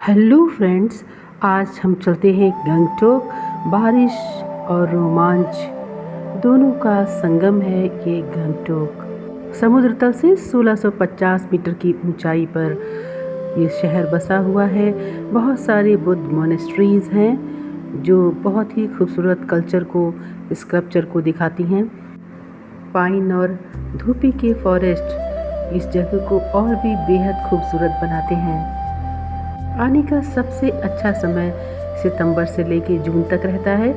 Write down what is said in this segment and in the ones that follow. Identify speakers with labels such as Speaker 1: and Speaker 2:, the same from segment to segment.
Speaker 1: Hello friends, आज हम चलते हैं गंगटोक। बारिश और रोमांच दोनों का संगम है ये गंगटोक। समुद्र तल से 1650 मीटर की ऊंचाई पर ये शहर बसा हुआ है। बहुत सारे बुद्ध मोनेस्ट्रीज हैं जो बहुत ही खूबसूरत कल्चर को, स्कल्पचर को दिखाती हैं। पाइन और धूपी के फॉरेस्ट इस जगह को और भी बेहद खूबसूरत बनाते हैं। आने का सबसे अच्छा समय सितंबर से लेकर जून तक रहता है।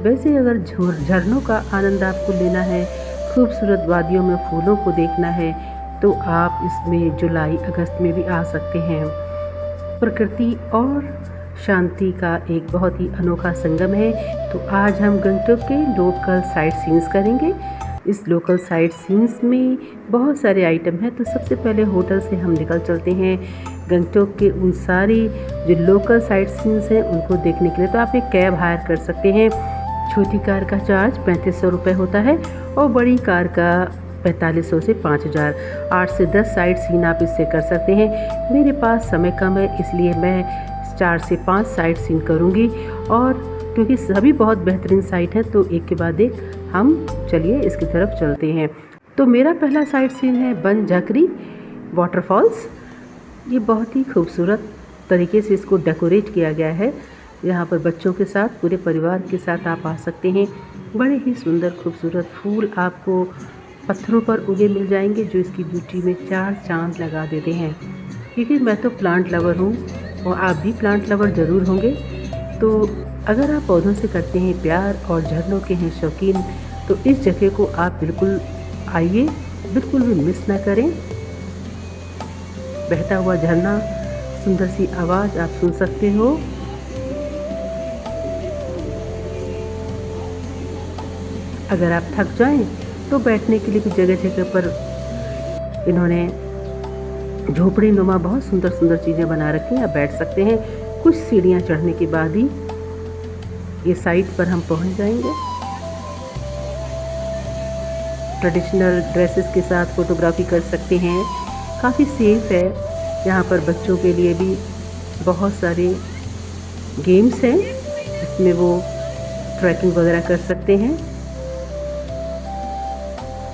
Speaker 1: वैसे अगर झरनों का आनंद आपको लेना है, खूबसूरत वादियों में फूलों को देखना है, तो आप इसमें जुलाई अगस्त में भी आ सकते हैं। प्रकृति और शांति का एक बहुत ही अनोखा संगम है। तो आज हम गंगटोक के लोकल साइट सीन्स करेंगे। इस लोकल साइट सीन्स में बहुत सारे आइटम हैं। तो सबसे पहले होटल से हम निकल चलते हैं गंगटोक के उन सारी जो लोकल साइट सीन्स हैं उनको देखने के लिए। तो आप एक कैब हायर कर सकते हैं। छोटी कार का चार्ज 3500 रुपये होता है और बड़ी कार का 4500 से 5000। 8 से 10 साइट सीन आप इससे कर सकते हैं। मेरे पास समय कम है, इसलिए मैं 4 से 5 साइट सीन करूँगी। और क्योंकि सभी बहुत बेहतरीन साइट है, तो एक के बाद एक हम चलिए इसकी तरफ चलते हैं। तो मेरा पहला साइट सीन है बन झकरी वाटरफॉल्स। ये बहुत ही खूबसूरत तरीके से इसको डेकोरेट किया गया है। यहाँ पर बच्चों के साथ, पूरे परिवार के साथ आप आ सकते हैं। बड़े ही सुंदर खूबसूरत फूल आपको पत्थरों पर उगे मिल जाएंगे जो इसकी ब्यूटी में 4 चांद लगा देते हैं। क्योंकि मैं तो प्लांट लवर हूँ और आप भी प्लांट लवर ज़रूर होंगे। तो अगर आप पौधों से करते हैं प्यार और झरनों के हैं शौकीन, तो इस जगह को आप बिल्कुल आइए, बिल्कुल भी मिस ना करें। बहता हुआ झरना, सुंदर सी आवाज़ आप सुन सकते हो। अगर आप थक जाएं तो बैठने के लिए भी जगह जगह पर इन्होंने झोपड़ी नुमा बहुत सुंदर सुंदर चीज़ें बना रखी हैं। आप बैठ सकते हैं। कुछ सीढ़ियाँ चढ़ने के बाद ही ये साइट पर हम पहुंच जाएंगे। ट्रेडिशनल ड्रेसेस के साथ फोटोग्राफी कर सकते हैं। काफ़ी सेफ है। यहाँ पर बच्चों के लिए भी बहुत सारे गेम्स हैं जिसमें वो ट्रैकिंग वगैरह कर सकते हैं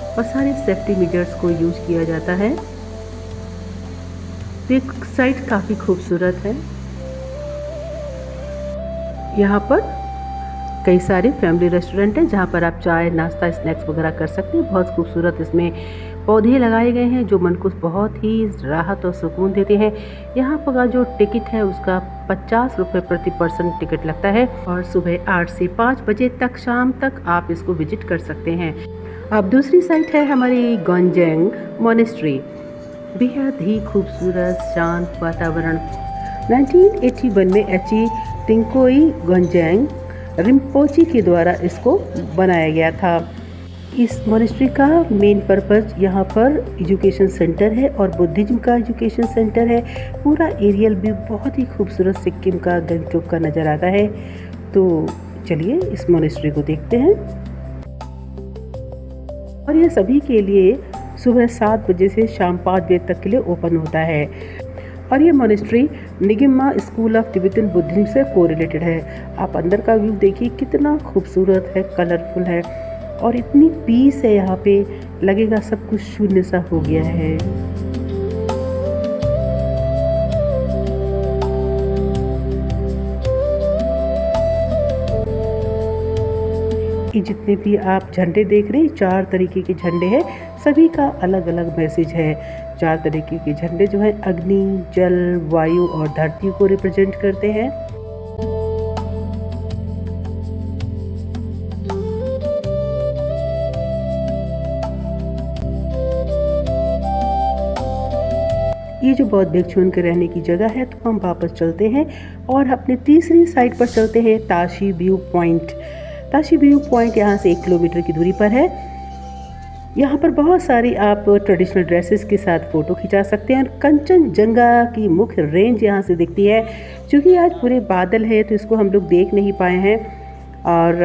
Speaker 1: और सारे सेफ्टी मेजर्स को यूज़ किया जाता है। तो एक साइट काफ़ी खूबसूरत है। यहाँ पर कई सारे फैमिली रेस्टोरेंट हैं जहाँ पर आप चाय, नाश्ता, स्नैक्स वगैरह कर सकते हैं। बहुत खूबसूरत इसमें पौधे लगाए गए हैं जो मन को बहुत ही राहत और सुकून देते हैं। यहाँ पर का जो टिकट है उसका 50 रुपये प्रति पर्सन टिकट लगता है और सुबह 8 से 5 बजे तक, शाम तक आप इसको विजिट कर सकते हैं। अब दूसरी साइट है हमारी गोंजेंग मोनेस्ट्री। बेहद ही खूबसूरत शांत वातावरण। 1981 में एची टिंकोई गोंजेंग रिम्पोची के द्वारा इसको बनाया गया था। इस मोनेस्ट्री का मेन पर्पज़ यहाँ पर एजुकेशन सेंटर है और बुद्धिज्म का एजुकेशन सेंटर है। पूरा एरियल भी बहुत ही खूबसूरत सिक्किम का, गंगटोक का नज़र आता है। तो चलिए इस मोनेस्ट्री को देखते हैं। और ये सभी के लिए सुबह 7 बजे से शाम 5 बजे तक के लिए ओपन होता है। और ये monastery Nyingma school of Tibetan Buddhism से कोरिलेटेड है। आप अंदर का व्यू देखिए, कितना खूबसूरत है, कलरफुल है और इतनी पीस है यहाँ पे, लगेगा सब कुछ शून्य सा हो गया है। ये जितने भी आप झंडे देख रहे हैं, 4 तरीके के झंडे हैं। सभी का अलग अलग मैसेज है। 4 तरीके के झंडे जो हैं अग्नि, जल, वायु और धरती को रिप्रेजेंट करते हैं। ये जो बौद्ध भिक्षुओं के रहने की जगह है। तो हम वापस चलते हैं और अपने तीसरी साइट पर चलते हैं, Tashi view point. Tashi view point यहाँ से 1 किलोमीटर की दूरी पर है। यहाँ पर बहुत सारी आप ट्रेडिशनल ड्रेसेस के साथ फ़ोटो खिंचा सकते हैं। और कंचनजंगा की मुख्य रेंज यहाँ से दिखती है। क्योंकि आज पूरे बादल है तो इसको हम लोग देख नहीं पाए हैं और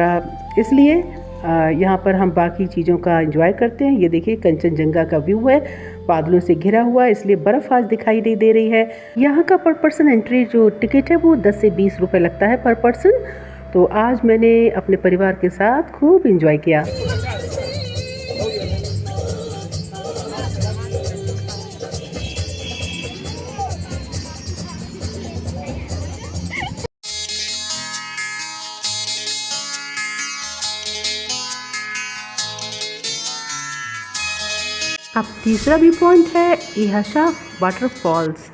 Speaker 1: इसलिए यहाँ पर हम बाकी चीज़ों का एंजॉय करते हैं। ये देखिए कंचनजंगा का व्यू है, बादलों से घिरा हुआ है, इसलिए बर्फ़ आज दिखाई नहीं दे रही है। यहाँ का पर पर्सन एंट्री जो टिकट है वो 10 से 20 रुपए लगता है पर पर्सन। तो आज मैंने अपने परिवार के साथ खूब एंजॉय किया। अब तीसरा व्यू पॉइंट है इहाशा वाटरफॉल्स।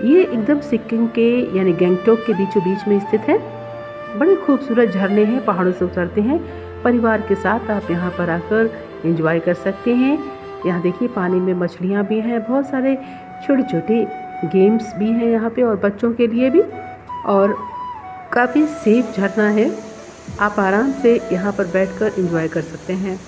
Speaker 1: ये एकदम सिक्किम के यानी गंगटोक के बीचों बीच में स्थित है। बड़े खूबसूरत झरने हैं, पहाड़ों से उतरते हैं। परिवार के साथ आप यहाँ पर आकर एंजॉय कर सकते हैं। यहाँ देखिए पानी में मछलियाँ भी हैं, बहुत सारे छोटे छोटे गेम्स भी हैं यहाँ पे और बच्चों के लिए भी, और काफ़ी सेफ झरना है। आप आराम से यहाँ पर बैठकर एंजॉय कर सकते हैं।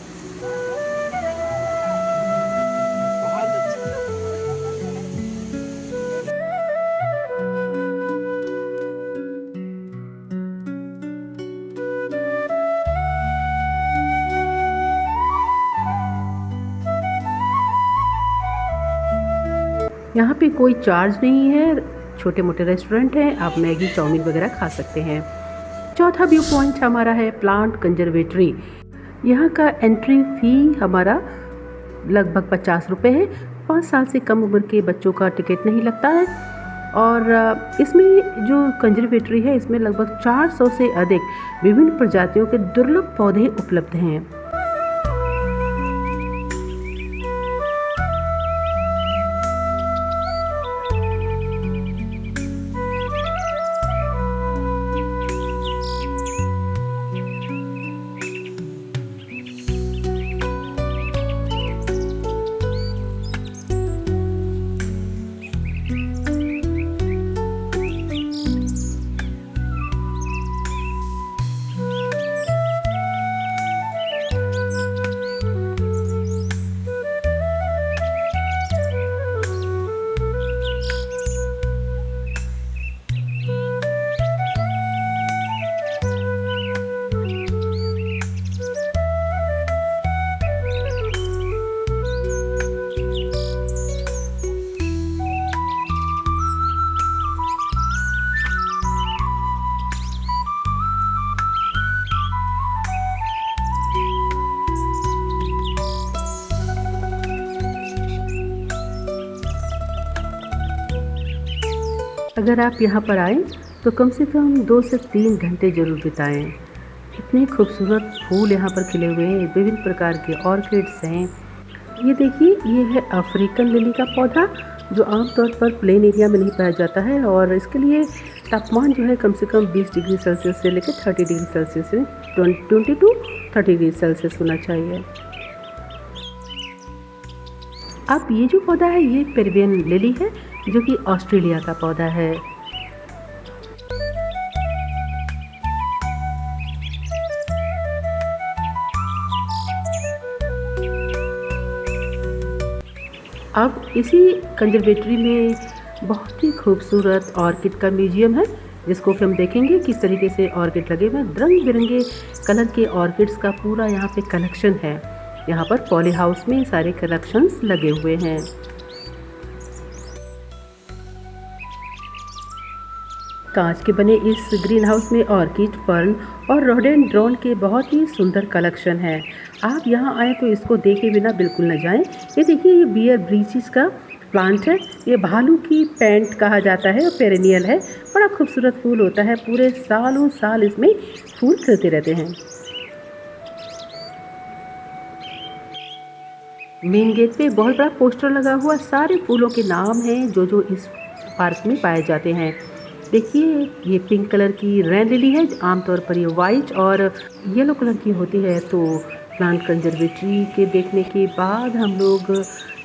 Speaker 1: यहाँ पे कोई चार्ज नहीं है, छोटे मोटे रेस्टोरेंट हैं, आप मैगी चाउमीन वगैरह खा सकते हैं। चौथा व्यू पॉइंट हमारा है प्लांट कंजर्वेटरी। यहाँ का एंट्री फ़ी हमारा लगभग 50 रुपये है। 5 साल से कम उम्र के बच्चों का टिकट नहीं लगता है। और इसमें जो कंजर्वेटरी है इसमें लगभग 400 से अधिक विभिन्न प्रजातियों के दुर्लभ पौधे उपलब्ध हैं। अगर आप यहाँ पर आएँ तो कम से कम 2 से 3 घंटे ज़रूर बिताएं। इतने खूबसूरत फूल यहाँ पर खिले हुए हैं, विभिन्न प्रकार के ऑर्किड्स हैं। ये देखिए, ये है अफ्रीकन लिली का पौधा जो आमतौर पर प्लेन एरिया में नहीं पाया जाता है, और इसके लिए तापमान जो है कम से कम 20 डिग्री सेल्सियस से लेकर 30 डिग्री सेल्सियस से 20 टू 30 डिग्री सेल्सियस होना चाहिए। अब ये जो पौधा है ये पेरुवियन लिली है जो कि ऑस्ट्रेलिया का पौधा है। अब इसी कंजर्वेटरी में बहुत ही खूबसूरत ऑर्किड का म्यूजियम है, जिसको कि हम देखेंगे किस तरीके से ऑर्किड लगे हुए हैं। रंग बिरंगे कलर के ऑर्किड्स का पूरा यहाँ पे कलेक्शन है। यहाँ पर पॉली हाउस में सारे कलेक्शंस लगे हुए हैं। कांच के बने इस ग्रीन हाउस में ऑर्किड, फर्न और रोडेंड्रॉन के बहुत ही सुंदर कलेक्शन है। आप यहाँ आए तो इसको देखे बिना बिल्कुल न जाएं। ये देखिए, ये बियर ब्रीचेस का प्लांट है। ये भालू की पैंट कहा जाता है और पेरेनियल है। बड़ा खूबसूरत फूल होता है, पूरे सालों साल इसमें फूल खिलते रहते हैं। मेन गेट पे बहुत बड़ा पोस्टर लगा हुआ, सारे फूलों के नाम हैं जो जो इस पार्क में पाए जाते हैं। देखिए, ये पिंक कलर की रेन लिली है। आमतौर पर ये वाइट और येलो कलर की होती है। तो प्लांट कंजर्वेटरी के देखने के बाद हम लोग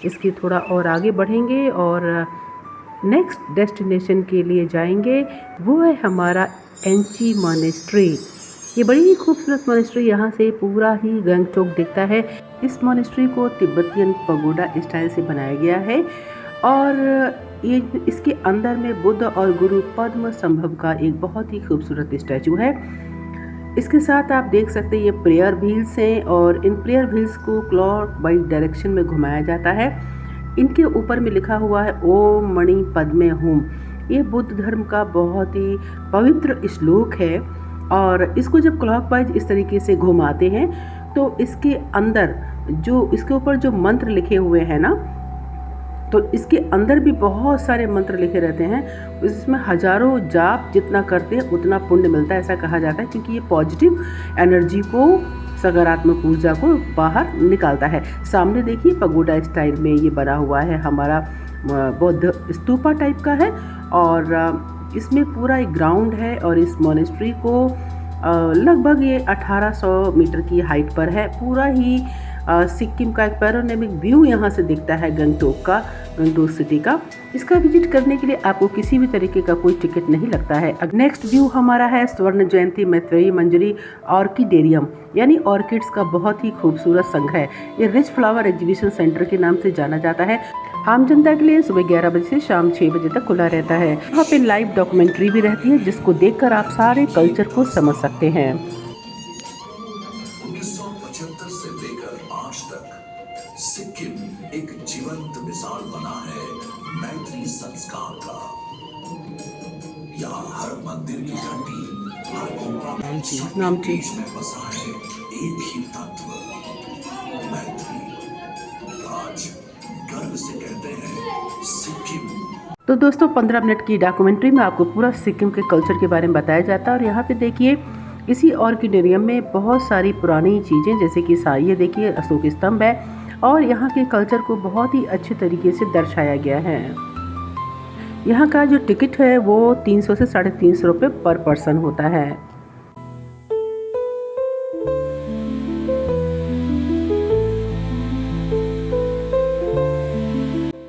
Speaker 1: इसके थोड़ा और आगे बढ़ेंगे और नेक्स्ट डेस्टिनेशन के लिए जाएंगे। वो है हमारा एंची मॉनेस्ट्री। ये बड़ी ही खूबसूरत मॉनेस्ट्री, यहाँ से पूरा ही गंगटोक दिखता है। इस मॉनेस्ट्री को तिब्बतियन पगोडा स्टाइल से बनाया गया है और ये इसके अंदर में बुद्ध और गुरु पद्म संभव का एक बहुत ही खूबसूरत स्टैचू है। इसके साथ आप देख सकते हैं ये प्रेयर व्हील्स हैं और इन प्रेयर व्हील्स को क्लॉक वाइज डायरेक्शन में घुमाया जाता है। इनके ऊपर में लिखा हुआ है ओम मणि पद्मे हुम। ये बुद्ध धर्म का बहुत ही पवित्र श्लोक है और इसको जब क्लॉकवाइज इस तरीके से घुमाते हैं तो इसके अंदर जो इसके ऊपर जो मंत्र लिखे हुए हैं ना, तो इसके अंदर भी बहुत सारे मंत्र लिखे रहते हैं। इसमें हजारों जाप जितना करते हैं उतना पुण्य मिलता है, ऐसा कहा जाता है, क्योंकि ये पॉजिटिव एनर्जी को, सकारात्मक ऊर्जा को बाहर निकालता है। सामने देखिए पगोडा स्टाइल में ये बना हुआ है, हमारा बौद्ध स्तूपा टाइप का है और इसमें पूरा एक ग्राउंड है और इस मोनेस्ट्री को लगभग ये 1800 मीटर की हाइट पर है। पूरा ही सिक्किम का एक पैनोरामिक व्यू यहाँ से दिखता है गंगटोक का, गंगटोक सिटी का। इसका विजिट करने के लिए आपको किसी भी तरीके का कोई टिकट नहीं लगता है। अब नेक्स्ट व्यू हमारा है स्वर्ण जयंती मैत्रेयी मंजरी ऑर्किडेरियम, यानी ऑर्किड्स का बहुत ही खूबसूरत संग्रह। ये रिच फ्लावर एग्जीबिशन सेंटर के नाम से जाना जाता है। आम जनता के लिए सुबह 11 बजे से शाम 6 बजे तक खुला रहता है। यहाँ पे लाइव डॉक्यूमेंट्री भी रहती है जिसको देखकर आप सारे कल्चर को समझ सकते हैं।
Speaker 2: 1975 से लेकर आज तक सिक्किम एक जीवंत मिसाल बना है मैत्री संस्कार का। यहाँ हर मंदिर की घंटी, हर गुफा में बसा है एक ही तत्व, मैत्री। आज गर्व से कहते हैं सिक्किम।
Speaker 1: तो दोस्तों 15 मिनट की डॉक्यूमेंट्री में आपको पूरा सिक्किम के कल्चर के बारे में बताया जाता है। और यहाँ पे देखिए इसी ऑर्किडेरियम में बहुत सारी पुरानी चीज़ें, जैसे कि ये देखिए अशोक स्तंभ है और यहाँ के कल्चर को बहुत ही अच्छे तरीके से दर्शाया गया है। यहाँ का जो टिकट है वो 300 से 350 रुपये पर पर्सन होता है।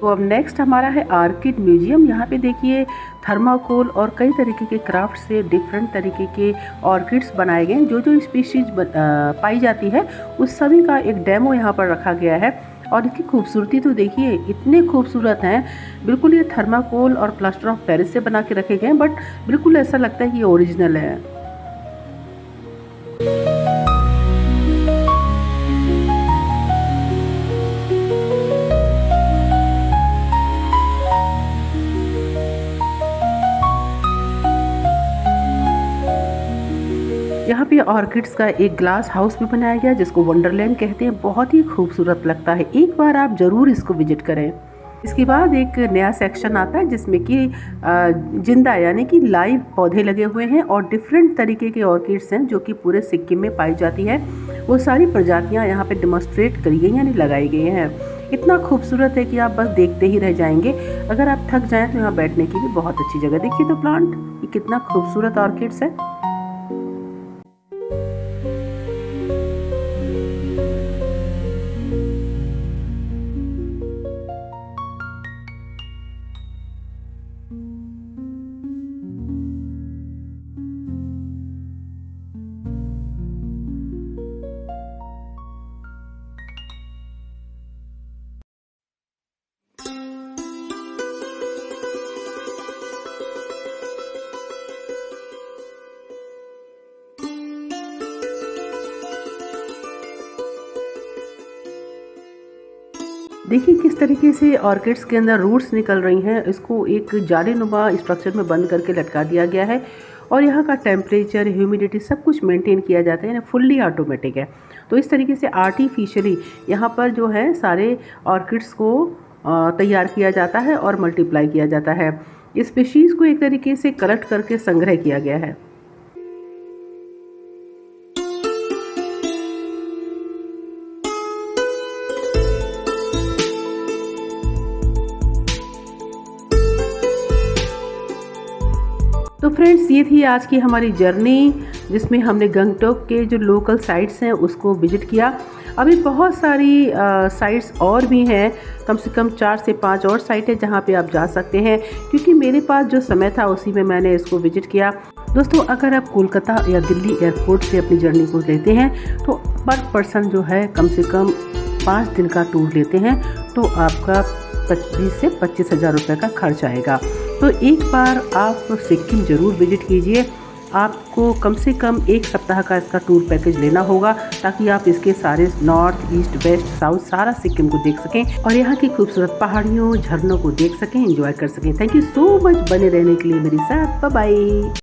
Speaker 1: तो अब नेक्स्ट हमारा है आर्किड म्यूजियम। यहाँ पे देखिए थर्माकोल और कई तरीके के क्राफ्ट से डिफरेंट तरीके के ऑर्किड्स बनाए गए हैं। जो जो स्पीशीज पाई जाती है उस सभी का एक डेमो यहाँ पर रखा गया है। और इसकी खूबसूरती तो देखिए, इतने खूबसूरत हैं। बिल्कुल ये थर्माकोल और प्लास्टर ऑफ पेरिस से बना के रखे गए हैं, बट बिल्कुल ऐसा लगता है कि ये ओरिजिनल है। यहाँ पे ऑर्किड्स का एक ग्लास हाउस भी बनाया गया जिसको वंडरलैंड कहते हैं। बहुत ही खूबसूरत लगता है, एक बार आप ज़रूर इसको विजिट करें। इसके बाद एक नया सेक्शन आता है जिसमें कि जिंदा यानी कि लाइव पौधे लगे हुए हैं और डिफरेंट तरीके के ऑर्किड्स हैं जो कि पूरे सिक्किम में पाई जाती है। वो सारी प्रजातियाँ यहाँ पे डेमोन्स्ट्रेट करी गई यानी लगाई गई हैं। इतना खूबसूरत है कि आप बस देखते ही रह जाएंगे। अगर आप थक जाएँ तो यहाँ बैठने की भी बहुत अच्छी जगह। देखिए तो प्लांट, ये कितना खूबसूरत ऑर्किड्स है। देखिए किस तरीके से ऑर्किड्स के अंदर रूट्स निकल रही हैं। इसको एक जालीनुमा स्ट्रक्चर में बंद करके लटका दिया गया है और यहाँ का टेम्परेचर, ह्यूमिडिटी सब कुछ मेंटेन किया जाता है, यानी फुल्ली ऑटोमेटिक है। तो इस तरीके से आर्टिफिशियली यहाँ पर जो है सारे ऑर्किड्स को तैयार किया जाता है और मल्टीप्लाई किया जाता है। स्पीशीज़ को एक तरीके से कलेक्ट करके संग्रह किया गया है। तो फ्रेंड्स, ये थी आज की हमारी जर्नी जिसमें हमने गंगटोक के जो लोकल साइट्स हैं उसको विजिट किया। अभी बहुत सारी साइट्स और भी हैं, कम से कम 4 से 5 और साइट है जहाँ पे आप जा सकते हैं, क्योंकि मेरे पास जो समय था उसी में मैंने इसको विजिट किया। दोस्तों, अगर आप कोलकाता या दिल्ली एयरपोर्ट से अपनी जर्नी को लेते हैं तो पर पर्सन जो है कम से कम 5 दिन का टूर लेते हैं तो आपका 20 से 25 हज़ार रुपये का खर्च आएगा। तो एक बार आप सिक्किम ज़रूर विजिट कीजिए। आपको कम से कम 1 सप्ताह का इसका टूर पैकेज लेना होगा ताकि आप इसके सारे नॉर्थ, ईस्ट, वेस्ट, साउथ सारा सिक्किम को देख सकें और यहाँ की खूबसूरत पहाड़ियों, झरनों को देख सकें, एंजॉय कर सकें। थैंक यू सो मच बने रहने के लिए मेरे साथ। Bye bye.